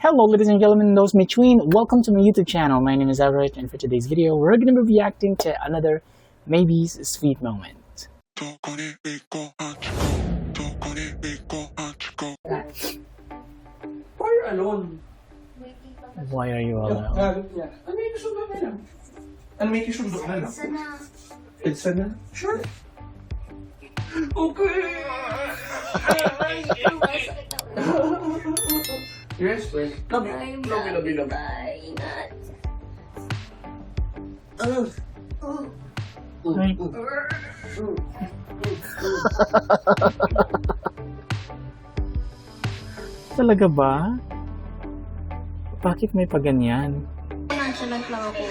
Hello ladies and gentlemen, those between, welcome to my YouTube channel. My name is Everett, and for today's video, we're going to be reacting to another Maybe's Sweet Moment. Why are you alone? Why are you alone? Ano may kasundo ka lang? Ano may kasundo ka lang? Edsa na? Sure. Okay. Yes, wait. Labi. Ay. Talaga ba? Bakit may paganyan? Nonchalant lang ako.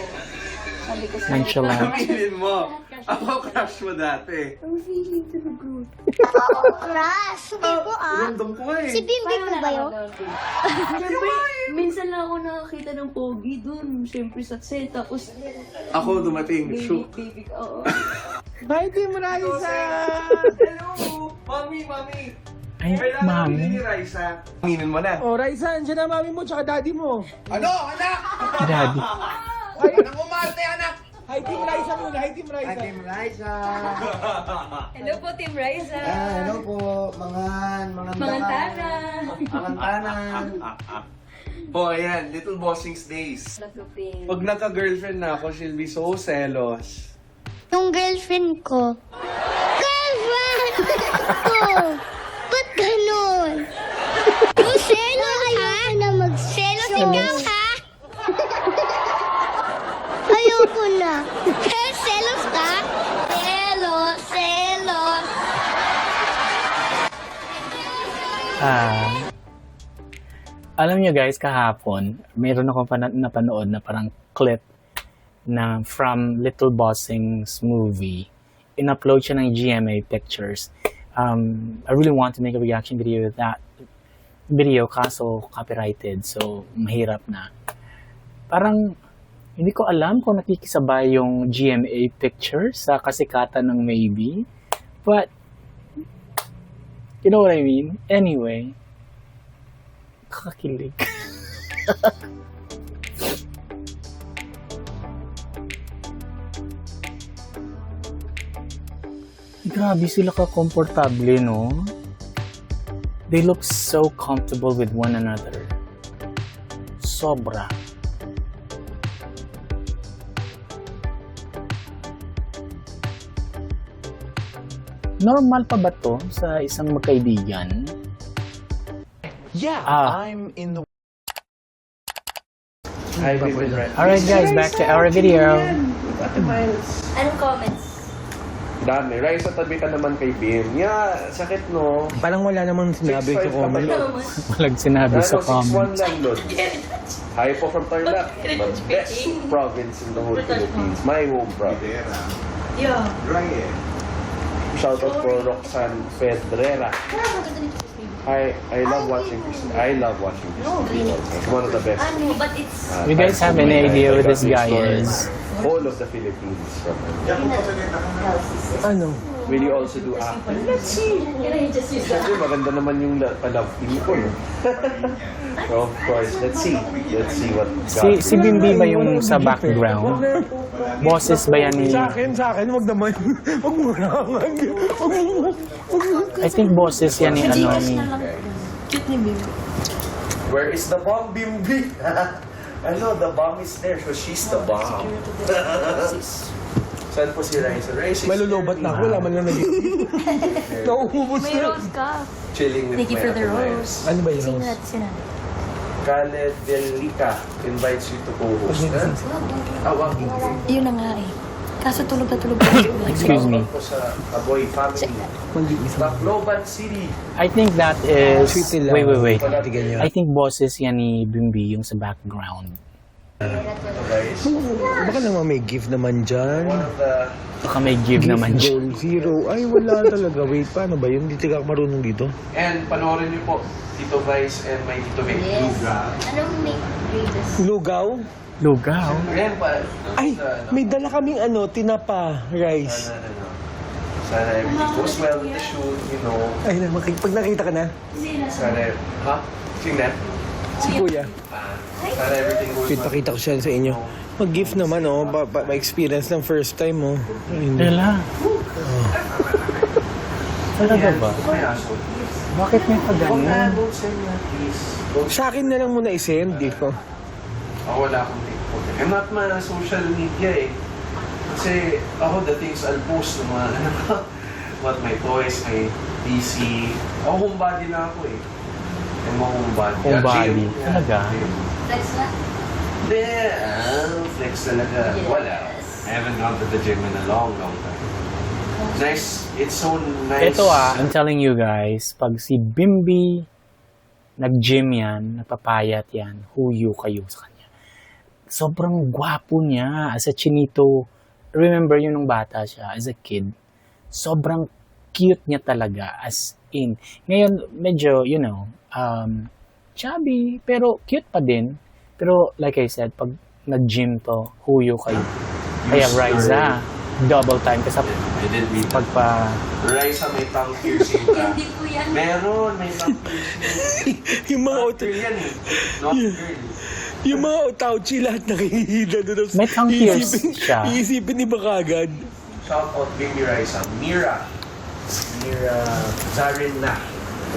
Sabi ko sa Nonchalant. Feeling mo. Ako crush mo dati. Ang feeling talaga. Crush! Hindi ko Ramdam ko eh. Si Bimbi po ba yun? Siyempre, minsan lang ako nakakita ng pogi dun. Siyempre sa set. Tapos, Ako dumating. baby, Shook. baby, oo. Hi, Team Raisa! Hello! Mami! Ay, Kailangan mami. ni Raisa. Aminin mo na. Oh, Raisa, andyan na mami mo tsaka daddy mo. Ano? Anak! Daddy. Ay, Anong umarte, anak? hi Team Raisa muna, hi Team Raisa. Raisa. Hello po, Team Raisa. Hello po, mga Tana. tanan. Oh, ayan. Little Bossings Days. Nagupin. Pag nagka-girlfriend na ako, she'll be so selos. Yung girlfriend ko. Girlfriend ko! Ba't ganun? Yung selos, ha? Na magselos ikaw, ha? Ayoko na. Selos ka? Selos. Alam niyo guys, kahapon, mayroon akong napanood na parang clip na from Little Bossing's movie. In-upload siya ng GMA Pictures. I really want to make a reaction video with that video, kaso copyrighted, so mahirap na. Parang, hindi ko alam kung nakikisabay yung GMA Pictures sa kasikatan ng Maybe. But, you know what I mean? Anyway, kakakilig. Grabe sila ka-komportable, no? They look so comfortable with one another. Sobra. Normal pa ba to sa isang magkaibigan? Yeah, Ah. I'm in the Hi, baby friend. Alright guys, back to our video. Anong comments? Dami. Raisa, tabi ka naman kay Bim. Yeah, sakit no. Parang wala namang sinabi 6'5" sa comment. ka pa, Walang sinabi sa Ano, 6'1" comment. lang, Lord. Hi po from Tarlac, the best province in the whole Philippines. My home province. Yeah. Shout out for Roxanne Pedrera. I love watching this. I love watching this. It's one of the best. Ano, but it's... You guys have any idea who this guy is? All of the Philippines. Ano? Will you also do acting? Let's see. Siyempre, maganda naman yung love team ko. No? So, of course, let's see. Let's see what Si Bimbi ba yung sa background? Boses ba yan ni... Sa akin, wag naman. Wag mo na. I think boses yan ni ano ni... Cute ni Baby. Where is the bomb, Bimbi? Ano, the bomb is there, so she's the bomb. Saan po si Raisa? Raisa is Malulubat na ako, wala man lang naging. Nauubos May na. rose ka. chilling with Thank you my for the Ate Maya. rose. Ano ba yun? Sino natin sinabi? Khaled Delica invites you to co-host. Awag. Yun na nga eh. Kaso tulog na tulog. Excuse me. Ako sa Aboy family. Tacloban City. I think that is... Sweet nila. Wait. Tigan niya. I think boses yan ni Bimbi yung sa background. Guys, Baka naman may gift naman dyan. one of the Baka may give naman siya. Goal zero. Ay, wala talaga. Wait, paano ba yun? Hindi ka marunong dito. and panoorin niyo po Tito Vice and my Tito Vic. Anong make greatest? Lugaw? Lugaw. Ayan pa. Ay, may dala kaming tinapa, rice. Sana everything goes well with the shoot, you know. Ay, pag nakita ka na, Sana, ha? Sing that? Si Kuya. Sana everything goes well. Pakita ko siya sa inyo. Mag-gift naman, oh. Ma-experience ng first time, oh. Hindi. Ella. Talaga ba? May aso. Bakit may paganyan? Don't send na, please. Don't Sa akin na lang muna i-send, di ko. Wala akong TikTok. I'm not social media eh. Kasi ako, the things I'll post ng mga, what, my toys, my PC. Ako homebody na ako eh. I'm a homebody. Homebody? Gym. Talaga? Gym. Flex na? Hindi, flex talaga. Yes. Wala. I haven't gone to the gym in a long time. Nice. It's so nice. Ito I'm telling you guys, pag si Bimbi nag-gym yan, napapayat yan, huyo kayo sa kanya. Sobrang gwapo niya as a chinito. Remember yun nung bata siya, as a kid. Sobrang cute niya talaga, as in. Ngayon, medyo, chubby, pero cute pa din. Pero, like I said, pag nag-gym to, huyo kayo. Kaya Riza, double time ka sa I did read that. pagpa... Raisa may tongue piercing ka. Hindi po yan. Meron, may tongue piercing. Yung mga Not girl yan eh. Not girl. Yung mga utauchi lahat nakikita doon. May tongue pierce siya. Iisipin ni Bakagad. Shout out Baby Raisa. Mira Zarina.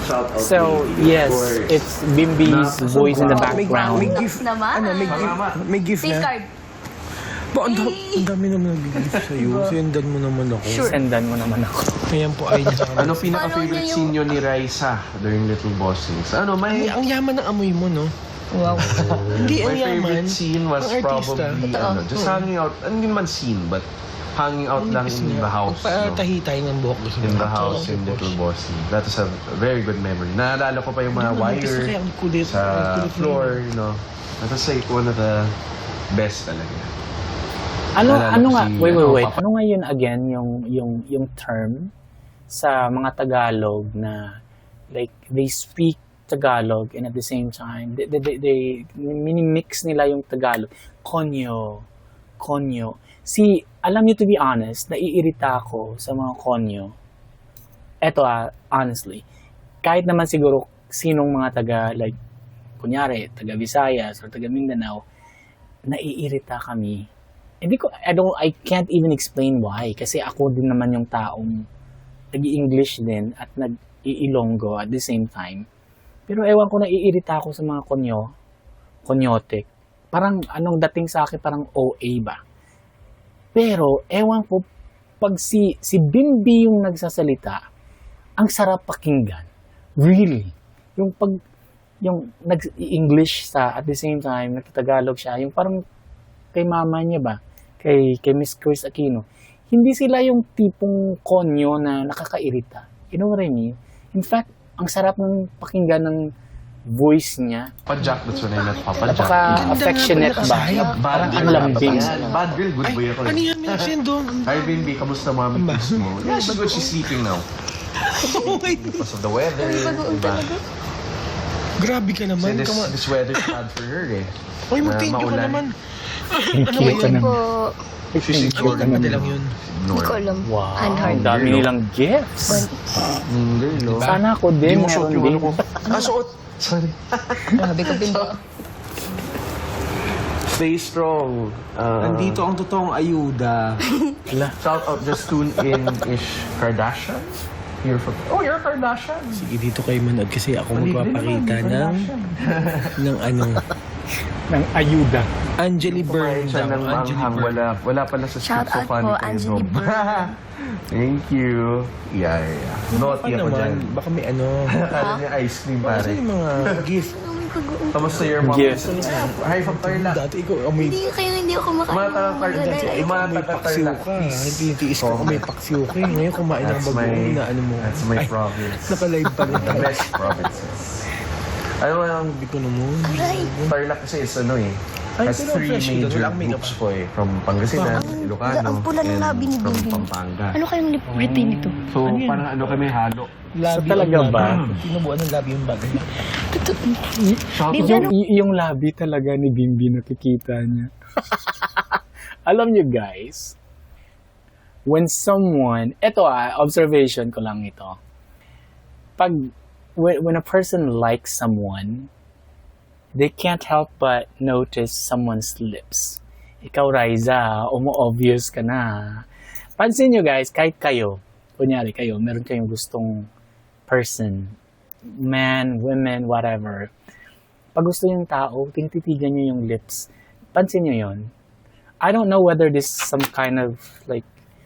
Shout out So, to you. yes, Of course. it's Bimbi's voice in the May background. gift. Naman. May gift Face na. card. Ba, ang dami naman nag-gift sa'yo. Sendan mo naman ako. Sendan mo naman ako. Ayan po ay Ano pinaka-favorite scene nyo ni Raisa during Little Bossings? Ano, Ang yaman ng amoy mo, no? Wow. Hindi ang my yaman. favorite scene was Ang artista. probably just hanging out. Hindi naman scene, but hanging out lang in the house. No? Patahitay ng buhok. Gusto In mo. the house in Little Bossing. That is a very good memory. Naalala ko pa yung mga Kasi wire ang kulit. sa floor, you know. That was like one of the best talaga. Ano Naalala ano ko nga? si- Wait. Ano nga yun again yung term sa mga Tagalog na like they speak Tagalog and at the same time they mini-mix nila yung Tagalog. Konyo. Si alam niyo, to be honest, naiirita ako sa mga konyo. Eto honestly. Kahit naman siguro sinong mga taga like kunyari taga Visayas or taga Mindanao, naiirita kami. I can't even explain why. Kasi ako din naman yung taong nag-i-English din at nag-i-Ilonggo at the same time. Pero ewan ko, naiirita ako sa mga konyotic. Parang anong dating sa akin, parang OA ba? Pero ewan ko, pag si Bimbi yung nagsasalita, ang sarap pakinggan. Really. Yung nag-i-English sa at the same time, nagtatagalog siya, yung parang kay mama niya ba? Kay Miss Chris Aquino. Hindi sila yung tipong konyo na nakakairita. You know what I mean? In fact, ang sarap ng pakinggan ng voice niya. Papa-Jack, that's when I met Papa-Jack. Napaka-affectionate ba? Parang ang lambing. Bad girl, good boy ako. Ano yan? May sendo. Hi, Bimbi. Kamusta mami kids mo? Yeah, she's good. She's sleeping now. Because of the weather. Diba? Grabe ka Kasi naman. this weather's bad for her eh. Uy, Na mag-thank you ka maulan. naman. Thank you ka naman. She's Ano ignored naman me. lang yun? Hindi ko alam. Wow, Unhard. ang dami nilang gifts. Girl, no? Sana ako din, Di mo suot meron yung din. ano ko. Suot! Sorry. Grabe ka, Bimbo. Stay strong. Nandito ang totoong ayuda. Shout out, just tune in Ish Kardashian. Here for... Oh, you're a Kardashian. Sige, dito kayo manood kasi ako magpapakita ng ano. Ng ayuda. Angeli Kumain Byrne siya daw. ng Angeli manghang. Byrne. Wala pala sa Shout script. So out funny po, kayo, Angeli no? Thank you. Yeah. Naughty Baka ako dyan. naman, baka may ano. Akala niya ice cream, Kasi pare. yung mga gift. Kamusta your mom? Yes. Hi from Tarlac. Dati ikaw, amoy Hindi ako Mga taga-Tarlac. may Mga paksiw taga-Tarlac. ka. Hindi tiis ka kung may paksiw ka. Ngayon kumain ng That's bagoong na ano mo. That's my Ay, province. Naka-live pa rin. The best provinces. Ano mo yung Hindi ko naman. Tarlac kasi is ano eh. Ay, Has pero three fresh yun. major Walang makeup. groups po eh. From Pangasinan, Ilocano, ang pula ng labi ni and from Bimbing. Pampanga. Ano kayong retain nito? So, parang ano kami halo. Labi talaga ang ba? labi. Tinubuan ng labi yung bagay. Shout out. Yung labi talaga ni Bimbi nakikita niya. Alam niyo guys, when someone, observation ko lang ito. When a person likes someone, they can't help but notice someone's lips. Ikaw, Riza, umu-obvious ka na. Pansin nyo guys, kahit kayo, kunyari kayo, meron kayong gustong person, man, women, whatever. Pag gusto yung tao, tinititigan nyo yung lips. Pansin nyo yon. I don't know whether this is some kind of like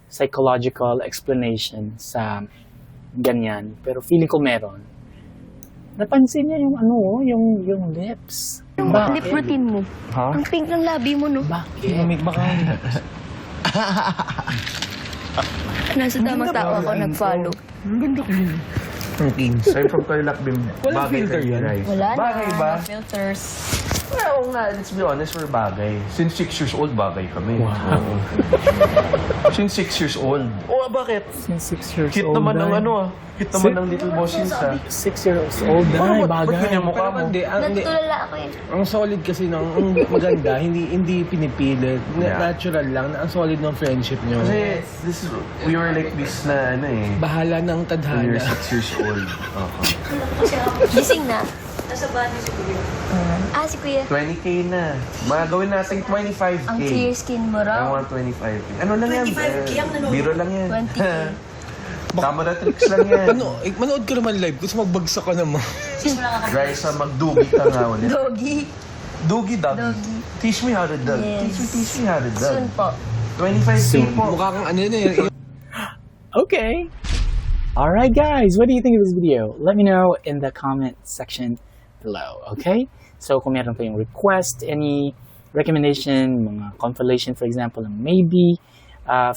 psychological explanation sa ganyan, pero feeling ko meron. Napansin niya yung yung lips. Yung lip routine mo. Ha? Ang pink ng labi mo, no? Bakit? Lamig baka. Nasa tamang tao ako nag-follow. Ang ganda ko yun. Ang pink. Aside from Toilet Bim, Walang filter yan. Wala na. Bagay ba? Filters. Well, nga, let's be honest, we're bagay. Since 6 years old, bagay kami. Wow. Since 6 years old. Oh, bakit? Since 6 years Hit old. naman ng Dai. hit naman ng Little Bossings, ha? 6 years old, dahil Ba't bagay. ganyan mukha Pero mo? hindi, Natutulala ako eh. ang solid kasi ng ang maganda, hindi pinipilit. Yeah. Natural lang, na ang solid ng friendship nyo. Kasi, we were like this na, Bahala ng when tadhana. you're 6 years old. Gising na. Nasa bahay si Kuya. Si Kuya. 20K na. Gawin natin 25K. Ang clear skin mo I raw. want 25K. Ano lang yan? 25K ang nanonood. Biro lang yan. 20K. Camera tricks lang yan. Manood ka naman live, gusto magbagsak ka naman. Raisa, magdugi ka nga ulit. Doggy. Dugi, doggy. Doggy. Teach me how to dog. Yes. Teach me how to dog. Soon po. 25K po. Mukha kang ano yun eh. Okay. Alright guys, what do you think of this video? Let me know in the comment section below, okay? So kung meron kayong request, any recommendation, mga confirmation for example, maybe,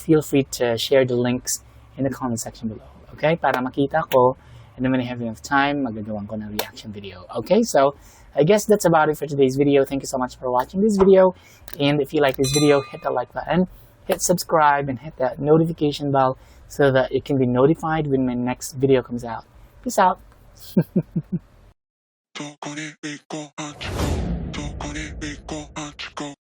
feel free to share the links in the comment section below, okay? Para makita ko, and then when I have enough time, magagawan ko ng reaction video, okay? So I guess that's about it for today's video. Thank you so much for watching this video, and if you like this video, hit the like button, hit subscribe, and hit that notification bell so that you can be notified when my next video comes out. Peace out.